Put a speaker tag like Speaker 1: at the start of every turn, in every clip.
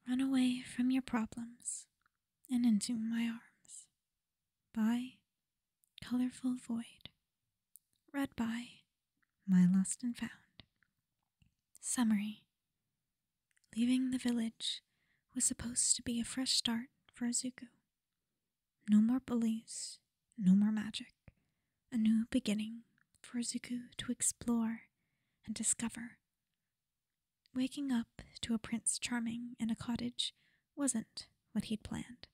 Speaker 1: Run away from your problems and into my arms. By ColourfulVoid. Read by My Lost and Found. Summary. Leaving the village was supposed to be a fresh start for Izuku. No more bullies, no more magic. A new beginning for Izuku to explore and discover. Waking up to a Prince Charming in a cottage wasn't what he'd planned.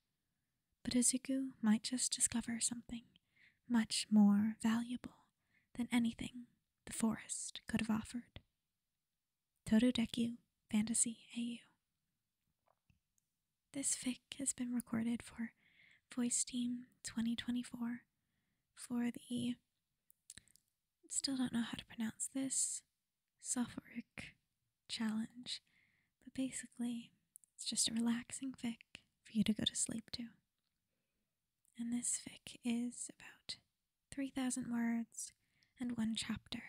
Speaker 1: But Izuku might just discover something much more valuable than anything the forest could have offered. TodoDeku Fantasy AU. This fic has been recorded for Voice Team 2024 for the, still don't know how to pronounce this, Sophoric Challenge, but basically it's just a relaxing fic for you to go to sleep to. And this fic is about 3,000 words and 1 chapter.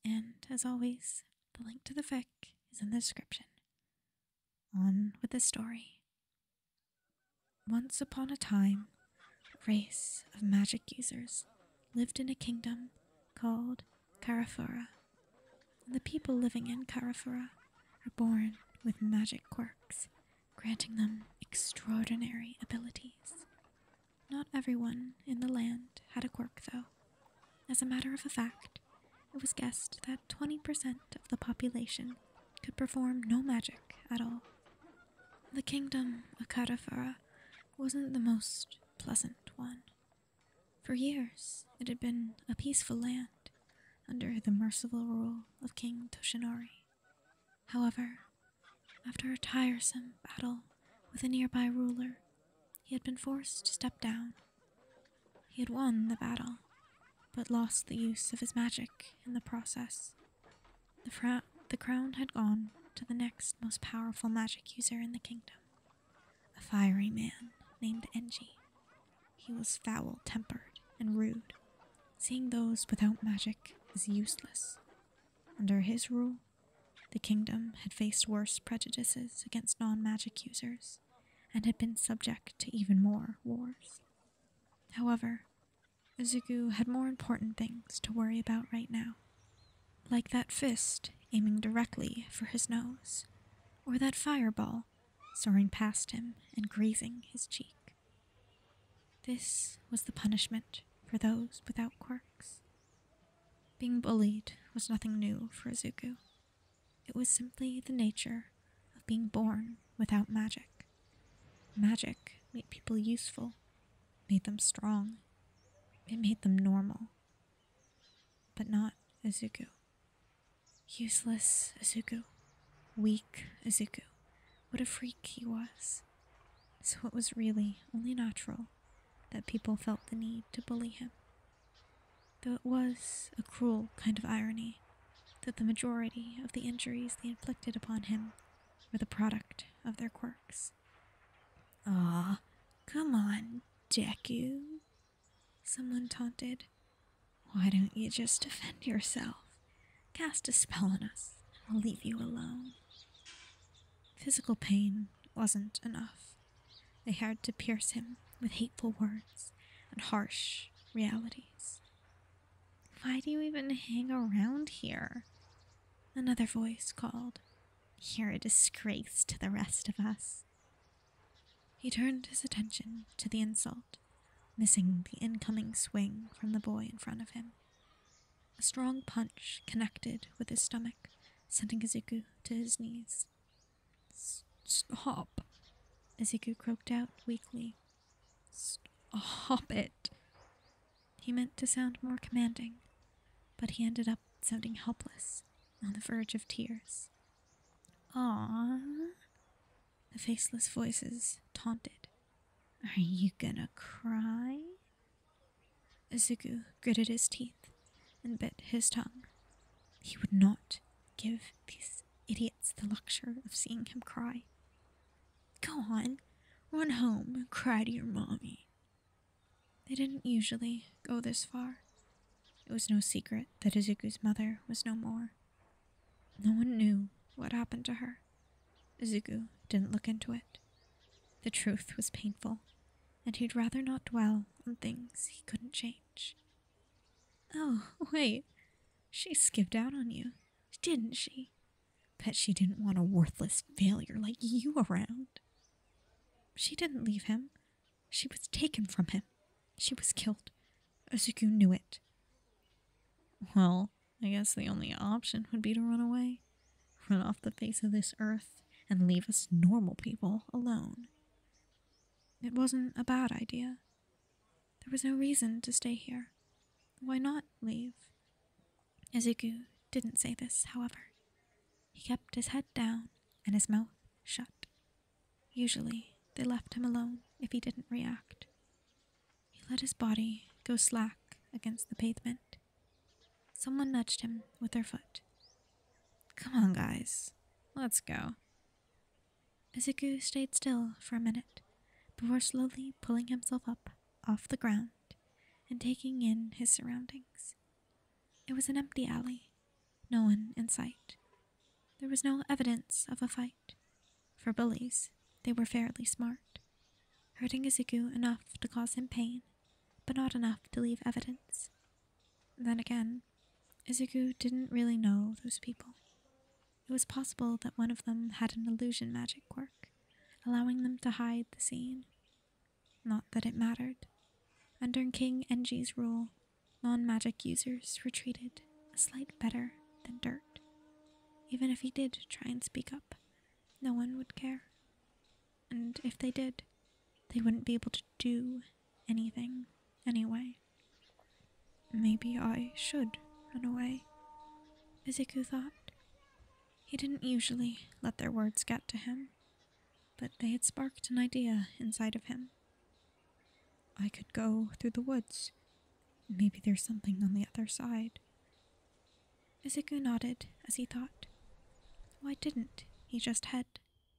Speaker 1: And as always, the link to the fic is in the description. On with the story. Once upon a time, a race of magic users lived in a kingdom called Karafura. The people living in Karafura are born with magic quirks, granting them extraordinary abilities. Not everyone in the land had a quirk, though. As a matter of fact, it was guessed that 20% of the population could perform no magic at all. The kingdom of Karafura wasn't the most pleasant one. For years, it had been a peaceful land under the merciful rule of King Toshinori. However, after a tiresome battle with a nearby ruler, he had been forced to step down. He had won the battle, but lost the use of his magic in the process. The crown had gone to the next most powerful magic user in the kingdom, a fiery man named Enji. He was foul-tempered and rude, seeing those without magic as useless. Under his rule, the kingdom had faced worse prejudices against non-magic users and had been subject to even more wars. However, Izuku had more important things to worry about right now, like that fist aiming directly for his nose, or that fireball soaring past him and grazing his cheek. This was the punishment for those without quirks. Being bullied was nothing new for Izuku. It was simply the nature of being born without magic. Magic made people useful, made them strong. It made them normal. But not Izuku. Useless Izuku. Weak Izuku. What a freak he was. So it was really only natural that people felt the need to bully him. Though it was a cruel kind of irony that the majority of the injuries they inflicted upon him were the product of their quirks. "Aw, come on, Deku," someone taunted. "Why don't you just defend yourself? Cast a spell on us, and we'll leave you alone." Physical pain wasn't enough. They had to pierce him with hateful words and harsh realities. "Why do you even hang around here?" Another voice called. "You're a disgrace to the rest of us." He turned his attention to the insult, missing the incoming swing from the boy in front of him. A strong punch connected with his stomach, sending Izuku to his knees. "Stop," Izuku croaked out weakly. "Stop it." He meant to sound more commanding, but he ended up sounding helpless, on the verge of tears. "Aww," the faceless voices taunted. "Are you gonna cry?" Izuku gritted his teeth and bit his tongue. He would not give these idiots the luxury of seeing him cry. "Go on, run home and cry to your mommy." They didn't usually go this far. It was no secret that Izuku's mother was no more. No one knew what happened to her. Izuku didn't look into it. The truth was painful, and he'd rather not dwell on things he couldn't change. Oh, wait. She skipped out on you, didn't she? Bet she didn't want a worthless failure like you around. She didn't leave him. She was taken from him. She was killed. Izuku knew it. Well, I guess the only option would be to run away. Run off the face of this earth and leave us normal people alone. It wasn't a bad idea. There was no reason to stay here. Why not leave? Izuku didn't say this, however. He kept his head down and his mouth shut. Usually, they left him alone if he didn't react. He let his body go slack against the pavement. Someone nudged him with their foot. Come on, guys. Let's go. Izuku stayed still for a minute before slowly pulling himself up off the ground and taking in his surroundings. It was an empty alley, no one in sight. There was no evidence of a fight. For bullies, they were fairly smart, hurting Izuku enough to cause him pain, but not enough to leave evidence. Then again, Izuku didn't really know those people. It was possible that one of them had an illusion magic quirk, allowing them to hide the scene. Not that it mattered. Under King Enji's rule, non-magic users were treated a slight better than dirt. Even if he did try and speak up, no one would care. And if they did, they wouldn't be able to do anything anyway. Maybe I should run away, Izuku thought. He didn't usually let their words get to him, but they had sparked an idea inside of him. I could go through the woods. Maybe there's something on the other side. Izuku nodded as he thought. Why didn't he just head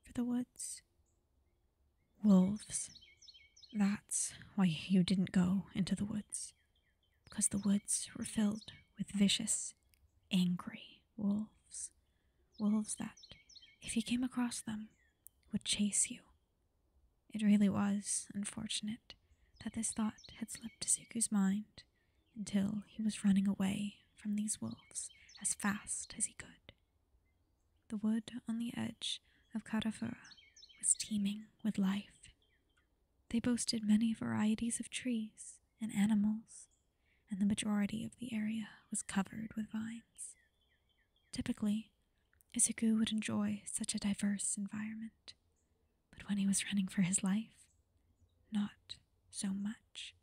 Speaker 1: for the woods? Wolves. That's why you didn't go into the woods. Because the woods were filled with vicious, angry wolves. Wolves that, if you came across them, would chase you. It really was unfortunate that this thought had slipped Izuku's mind until he was running away from these wolves as fast as he could. The wood on the edge of Karafura was teeming with life. They boasted many varieties of trees and animals, and the majority of the area was covered with vines. Typically, Izuku would enjoy such a diverse environment, but when he was running for his life, not so much.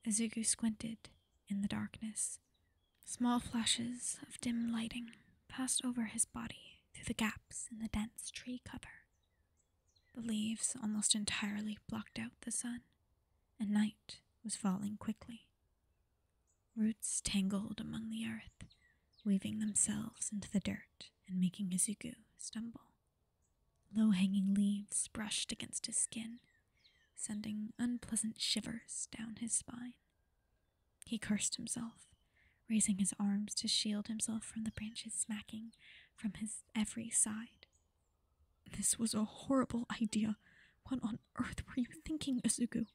Speaker 1: Izuku squinted in the darkness. Small flashes of dim lighting passed over his body through the gaps in the dense tree cover. The leaves almost entirely blocked out the sun, and night was falling quickly. Roots tangled among the earth, weaving themselves into the dirt and making Izuku stumble. Low-hanging leaves brushed against his skin, sending unpleasant shivers down his spine. He cursed himself, raising his arms to shield himself from the branches smacking from his every side. This was a horrible idea. What on earth were you thinking, Izuku?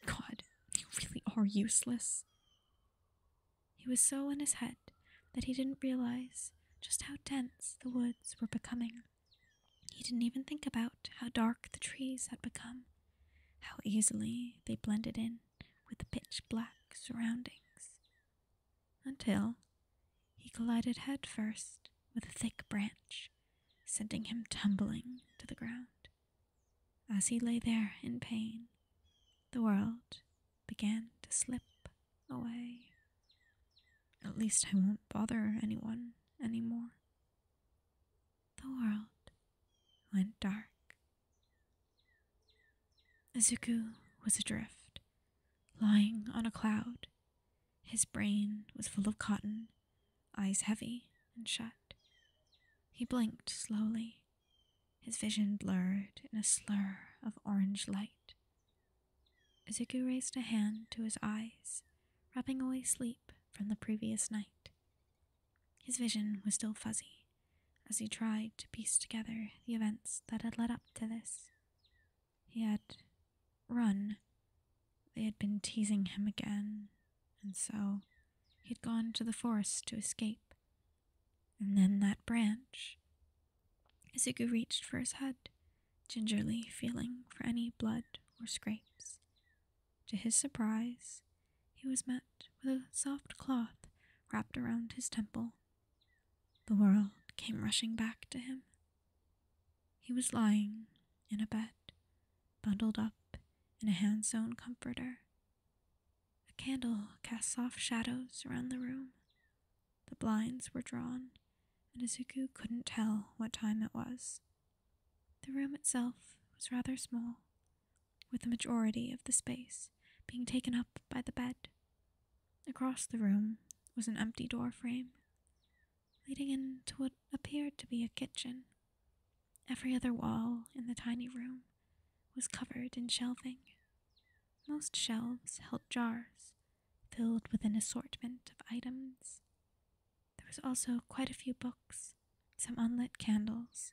Speaker 1: God, you really are useless. He was so in his head that he didn't realize just how dense the woods were becoming. He didn't even think about how dark the trees had become, how easily they blended in with the pitch-black surroundings. Until he collided head first with a thick branch, sending him tumbling to the ground. As he lay there in pain, the world began to slip away. At least I won't bother anyone anymore. The world went dark. Izuku was adrift, lying on a cloud. His brain was full of cotton, eyes heavy and shut. He blinked slowly, his vision blurred in a slur of orange light. Izuku raised a hand to his eyes, rubbing away sleep from the previous night. His vision was still fuzzy, as he tried to piece together the events that had led up to this. He had run. They had been teasing him again, and so he'd gone to the forest to escape. And then that branch. Izuku reached for his head, gingerly feeling for any blood or scrapes. To his surprise, he was met with a soft cloth wrapped around his temple. The world came rushing back to him. He was lying in a bed, bundled up in a hand-sewn comforter. A candle cast soft shadows around the room. The blinds were drawn, and Izuku couldn't tell what time it was. The room itself was rather small, with the majority of the space being taken up by the bed. Across the room was an empty door frame, leading into what appeared to be a kitchen. Every other wall in the tiny room was covered in shelving. Most shelves held jars, filled with an assortment of items. There was also quite a few books, some unlit candles,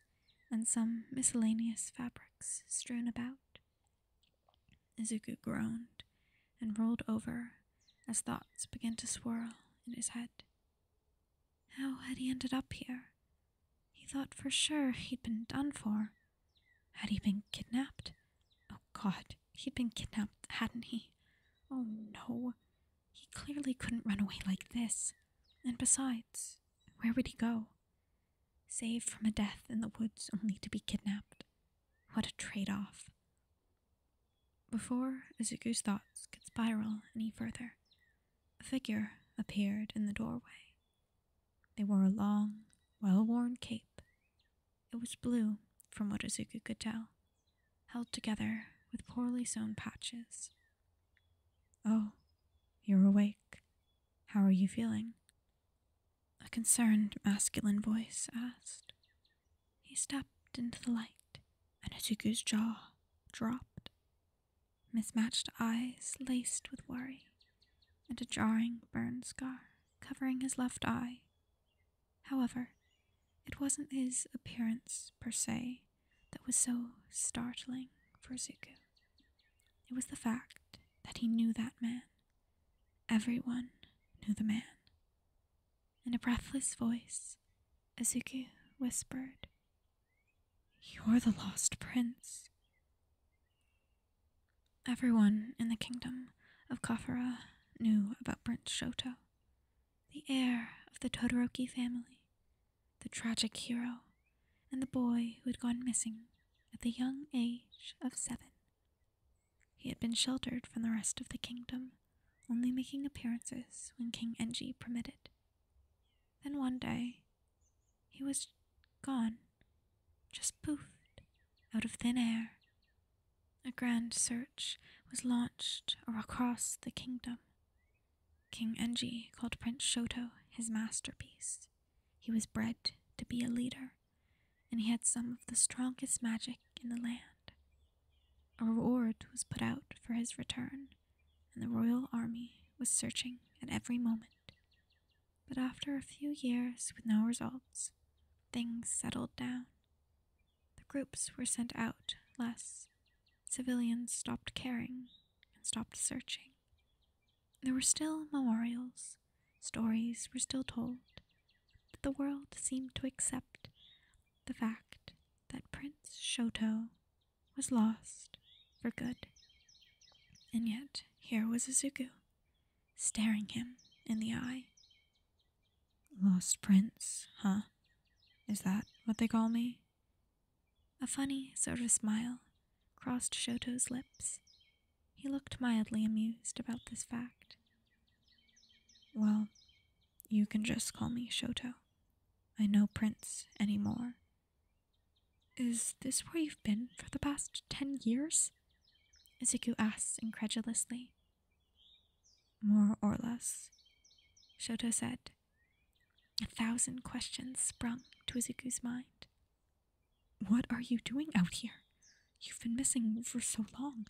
Speaker 1: and some miscellaneous fabrics strewn about. Izuku groaned and rolled over as thoughts began to swirl in his head. How had he ended up here? He thought for sure he'd been done for. Had he been kidnapped? Oh God, he'd been kidnapped, hadn't he? Oh no, he clearly couldn't run away like this. And besides, where would he go? Saved from a death in the woods only to be kidnapped. What a trade-off. Before Izuku's thoughts could spiral any further, a figure appeared in the doorway. They wore a long, well-worn cape. It was blue, from what Izuku could tell, held together with poorly sewn patches. Oh, you're awake. How are you feeling? A concerned, masculine voice asked. He stepped into the light, and Izuku's jaw dropped. Mismatched eyes laced with worry, and a jarring burn scar covering his left eye. However, it wasn't his appearance per se that was so startling for Izuku. It was the fact that he knew that man. Everyone knew the man. In a breathless voice, Izuku whispered, "You're the lost prince." Everyone in the kingdom of Kafura knew about Prince Shouto, the heir of the Todoroki family, the tragic hero, and the boy who had gone missing at the young age of 7. He had been sheltered from the rest of the kingdom, only making appearances when King Enji permitted. Then one day, he was gone, just poofed out of thin air. A grand search was launched across the kingdom. King Enji called Prince Shouto his masterpiece. He was bred to be a leader, and he had some of the strongest magic in the land. A reward was put out for his return, and the royal army was searching at every moment. But after a few years with no results, things settled down. The groups were sent out less. Civilians stopped caring and stopped searching. There were still memorials, stories were still told, but the world seemed to accept the fact that Prince Shouto was lost for good. And yet, here was Izuku, staring him in the eye. Lost prince, huh? Is that what they call me? A funny sort of smile crossed Shouto's lips. He looked mildly amused about this fact. Well, you can just call me Shouto. I know Prince anymore. Is this where you've been for the past 10 years? Izuku asked incredulously. More or less, Shouto said. 1,000 questions sprung to Izuku's mind. What are you doing out here? You've been missing for so long.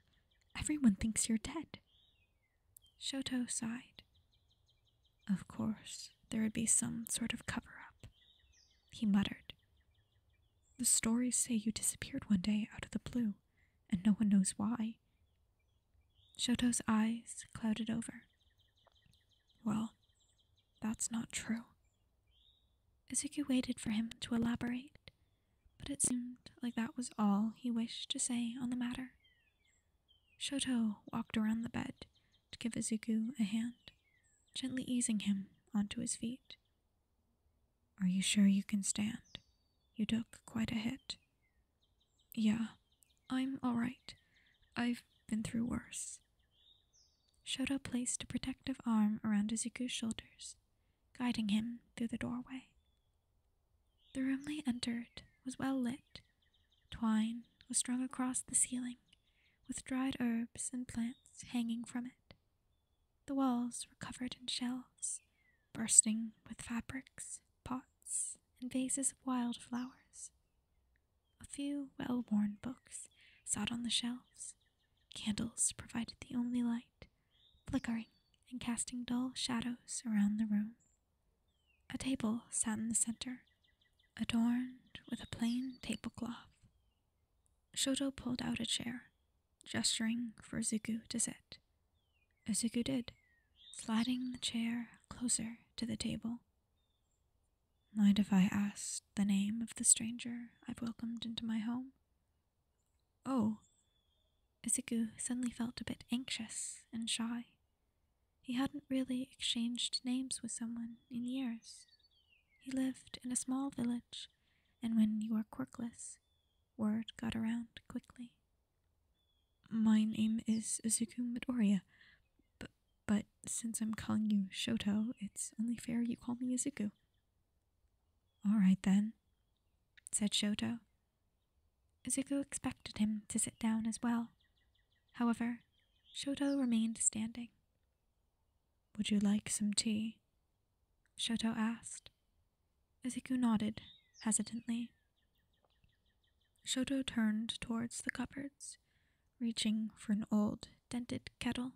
Speaker 1: Everyone thinks you're dead. Shouto sighed. Of course, there would be some sort of cover-up, he muttered, The stories say you disappeared one day out of the blue, and no one knows why. Shouto's eyes clouded over. Well, that's not true. Izuku waited for him to elaborate, but it seemed like that was all he wished to say on the matter. Shouto walked around the bed to give Izuku a hand, gently easing him onto his feet. Are you sure you can stand? You took quite a hit. Yeah, I'm alright. I've been through worse. Shouto placed a protective arm around Izuku's shoulders, guiding him through the doorway. The room they entered was well lit. Twine was strung across the ceiling, with dried herbs and plants hanging from it. The walls were covered in shelves, bursting with fabrics, pots, and vases of wildflowers. A few well-worn books sat on the shelves. Candles provided the only light, flickering and casting dull shadows around the room. A table sat in the center, adorned with a plain tablecloth. Shouto pulled out a chair, gesturing for Izuku to sit. Izuku did, sliding the chair closer to the table. Mind if I asked the name of the stranger I've welcomed into my home? Oh. Izuku suddenly felt a bit anxious and shy. He hadn't really exchanged names with someone in years. He lived in a small village, and when you were quirkless, word got around quickly. My name is Izuku Midoriya, but since I'm calling you Shouto, it's only fair you call me Izuku. All right then, said Shouto. Izuku expected him to sit down as well. However, Shouto remained standing. Would you like some tea? Shouto asked. Izuku nodded, hesitantly. Shouto turned towards the cupboards, reaching for an old, dented kettle.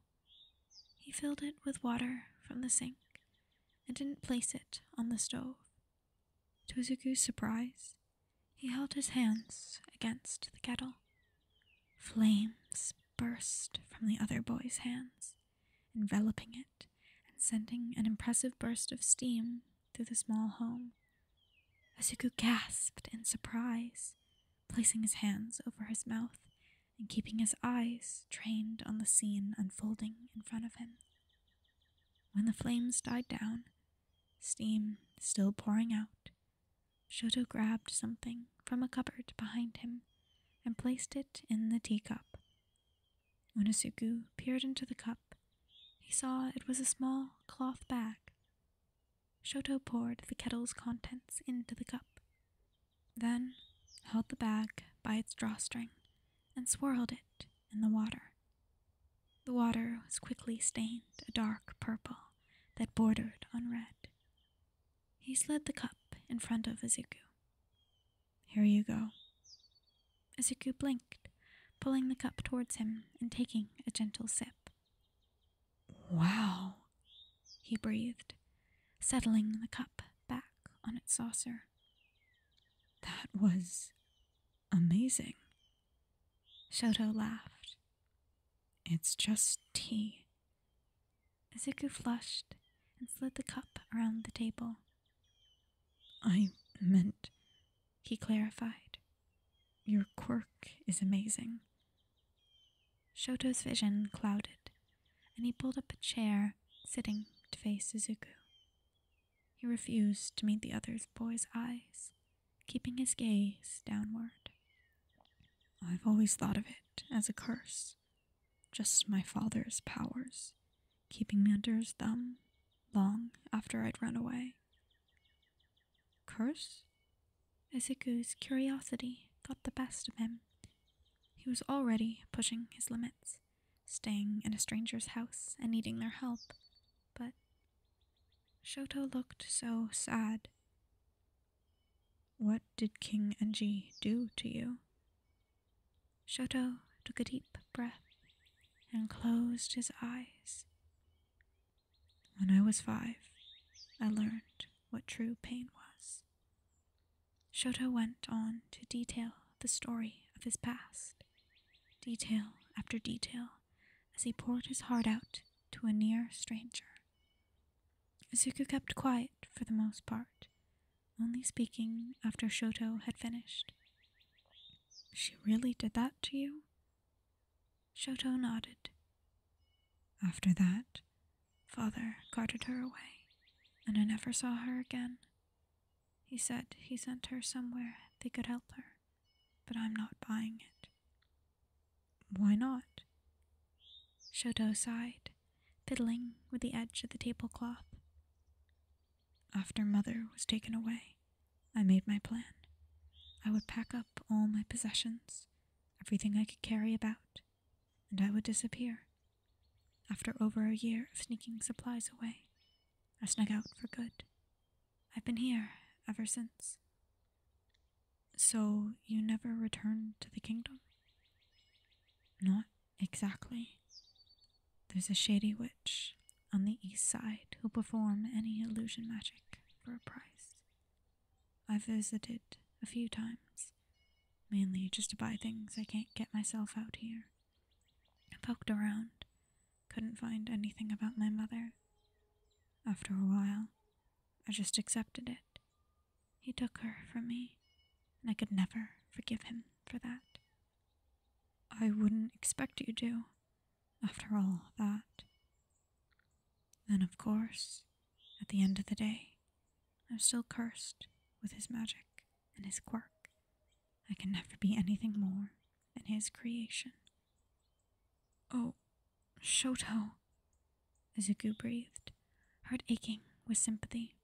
Speaker 1: He filled it with water from the sink and didn't place it on the stove. To Izuku's surprise, he held his hands against the kettle. Flames burst from the other boy's hands, enveloping it and sending an impressive burst of steam through the small home. Izuku gasped in surprise, placing his hands over his mouth and keeping his eyes trained on the scene unfolding in front of him. When the flames died down, steam still pouring out, Shouto grabbed something from a cupboard behind him and placed it in the teacup. When Izuku peered into the cup, he saw it was a small cloth bag. Shouto poured the kettle's contents into the cup, then held the bag by its drawstring and swirled it in the water. The water was quickly stained a dark purple that bordered on red. He slid the cup in front of Izuku. Here you go. Izuku blinked, pulling the cup towards him and taking a gentle sip. Wow, he breathed, settling the cup back on its saucer. That was amazing. Shouto laughed. It's just tea. Izuku flushed and slid the cup around the table. I meant, he clarified, your quirk is amazing. Shouto's vision clouded, and he pulled up a chair, sitting to face Izuku. He refused to meet the other boy's eyes, keeping his gaze downward. I've always thought of it as a curse, just my father's powers, keeping me under his thumb long after I'd run away. Curse? Izuku's curiosity got the best of him. He was already pushing his limits, staying in a stranger's house and needing their help, but Shouto looked so sad. What did King Enji do to you? Shouto took a deep breath and closed his eyes. When I was 5, I learned what true pain was. Shouto went on to detail the story of his past, detail after detail, as he poured his heart out to a near stranger. Izuku kept quiet for the most part, only speaking after Shouto had finished. She really did that to you? Shouto nodded. After that, Father carted her away, and I never saw her again. He said he sent her somewhere they could help her, but I'm not buying it. Why not? Shouto sighed, fiddling with the edge of the tablecloth. After Mother was taken away, I made my plan. I would pack up all my possessions, everything I could carry about, and I would disappear. After over a year of sneaking supplies away, I snuck out for good. I've been here ever since. So you never returned to the kingdom? Not exactly. There's a shady witch on the east side who'll perform any illusion magic for a price. I've visited a few times, mainly just to buy things I can't get myself out here. I poked around, couldn't find anything about my mother. After a while, I just accepted it. He took her from me, and I could never forgive him for that. I wouldn't expect you to, after all that. Then, of course, at the end of the day, I'm still cursed with his magic and his quirk. I can never be anything more than his creation. Oh, Shouto, Izuku breathed, heart aching with sympathy.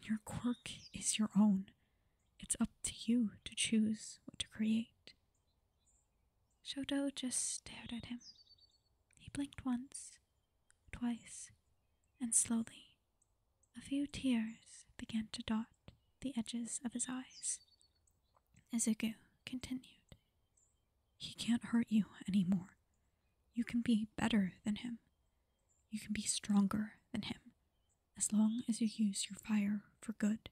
Speaker 1: Your quirk is your own. It's up to you to choose what to create. Shouto just stared at him. He blinked once, twice, and slowly, a few tears began to dot the edges of his eyes. Izuku continued. He can't hurt you anymore. You can be better than him. You can be stronger than him, as long as you use your fire for good.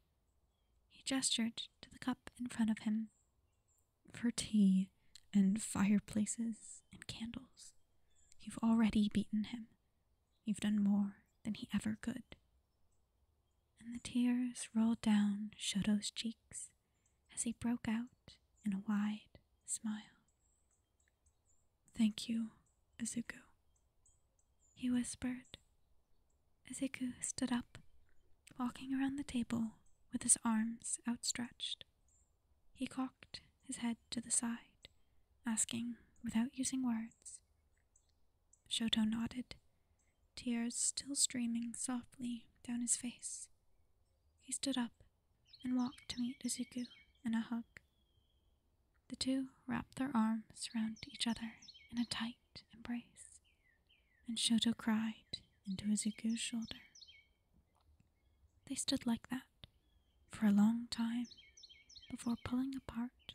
Speaker 1: He gestured to the cup in front of him. For tea and fireplaces and candles. You've already beaten him. You've done more than he ever could. And the tears rolled down Shouto's cheeks as he broke out in a wide smile. Thank you, Izuku, he whispered. Izuku stood up, walking around the table with his arms outstretched. He cocked his head to the side, asking without using words. Shouto nodded, tears still streaming softly down his face. He stood up and walked to meet Izuku in a hug. The two wrapped their arms around each other in a tight embrace, and Shouto cried into Izuku's shoulder. They stood like that for a long time before pulling apart,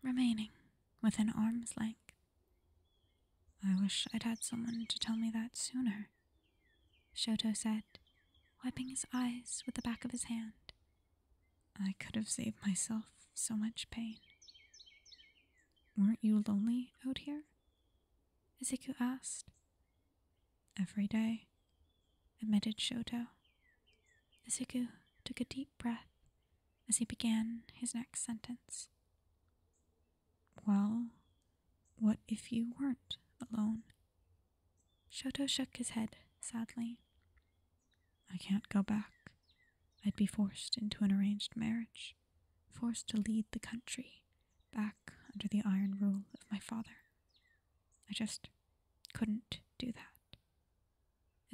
Speaker 1: remaining within arm's length. I wish I'd had someone to tell me that sooner, Shouto said, wiping his eyes with the back of his hand. I could have saved myself so much pain. Weren't you lonely out here? Izuku asked. Every day, admitted Shouto. Izuku took a deep breath as he began his next sentence. Well, what if you weren't alone? Shouto shook his head sadly. I can't go back. I'd be forced into an arranged marriage, forced to lead the country back under the iron rule of my father. I just couldn't do that.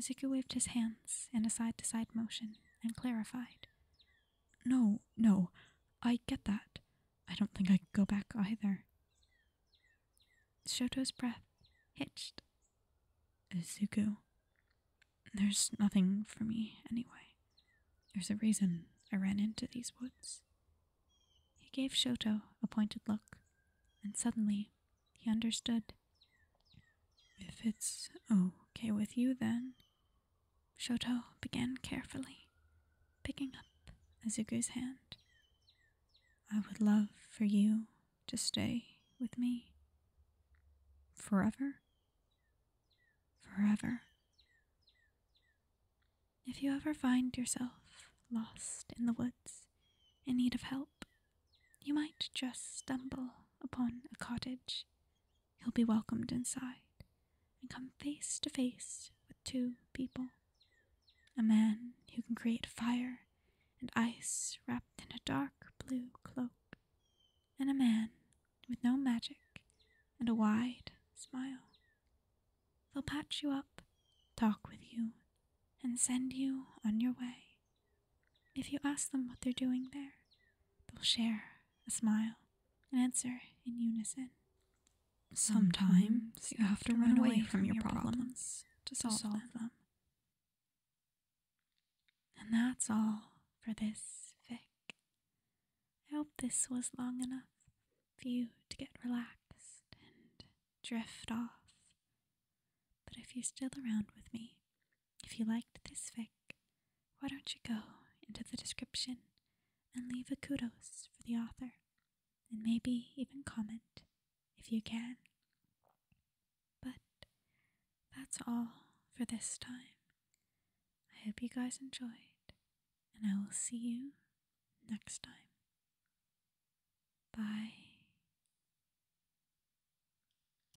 Speaker 1: Izuku waved his hands in a side-to-side motion and clarified. No, I get that. I don't think I could go back either. Shouto's breath hitched. Izuku, there's nothing for me anyway. There's a reason I ran into these woods. He gave Shouto a pointed look, and suddenly he understood. If it's okay with you, then... Shouto began carefully, picking up Izuku's hand. I would love for you to stay with me forever. Forever. If you ever find yourself lost in the woods in need of help, you might just stumble upon a cottage. You'll be welcomed inside and come face to face with two people. A man who can create fire and ice wrapped in a dark blue cloak, and a man with no magic and a wide smile. They'll patch you up, talk with you, and send you on your way. If you ask them what they're doing there, they'll share a smile and answer in unison. Sometimes you have to run away from your problems to solve them. And that's all for this fic. I hope this was long enough for you to get relaxed and drift off. But if you're still around with me, if you liked this fic, why don't you go into the description and leave a kudos for the author, and maybe even comment if you can. But that's all for this time. I hope you guys enjoyed, and I will see you next time. Bye.